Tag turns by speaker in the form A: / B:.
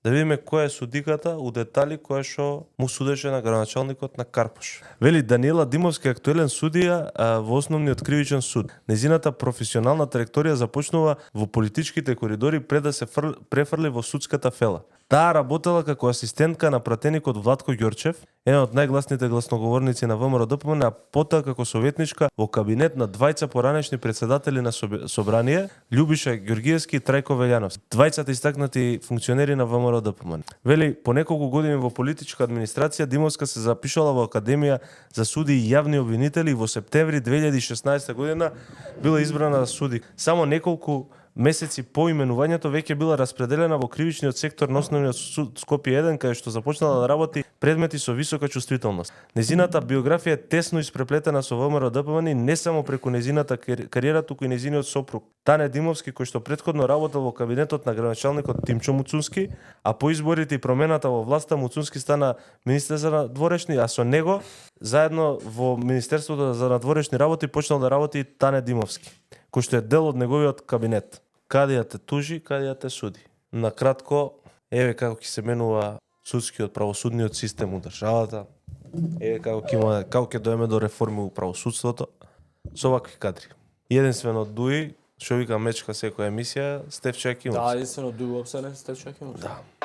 A: да видиме која е судиката у детали која што му судеше на градоначалникот на Карпош. Вели Даниела Димовска е актуелен судија во основниот кривичен суд. Незината професионална траекторија започнува во политичките коридори пред да се префрли во судската фела. Таа работела како асистентка на пратеникот Владко Ѓорчев, еден од најгласните гласноговорници на ВМРО-ДПМН, а потоа како советничка во кабинет на двајца поранешни председатели на собрание, Љубиша Ѓоргиевски и Трајко Велјановски. Двајцата истакнати функционери на ВМРО-ДПМН. Вели, по неколку години во политичка администрација, Димовска се запишала во Академија за суди и јавни обвинители и во септември 2016 година била избрана за суди. Само неколку месеци по именувањето веќе била распределена во кривичниот сектор на Основниот суд Скопје 1, каде што започнала да работи предмети со висока чувствителност. Незината биографија е тесно испреплетена со ВМРО-ДПМН и не само преку незината кариера, туку и незиниот сопруг Тане Димовски, кој што претходно работел во кабинетот на градоначалникот Тимчо Муцунски, а по изборите и промената во власта Муцунски стана министер за надворешни, а со него заедно во Министерството за надворешни работи почнал да работи и Тане Димовски, кој што е дел од неговиот кабинет. Кадија те тужи, кадија те суди. На кратко, еве како ќе се менува судскиот правосудниот систем у државата, еве како ќе доеме до реформи у правосудството со вакви кадри. Единствено Дуи, што вика мечка секоја емисија, Стеф Чакимовски.
B: Да, единствено Дуи уопсе не Стеф Чакимовски.
A: Да.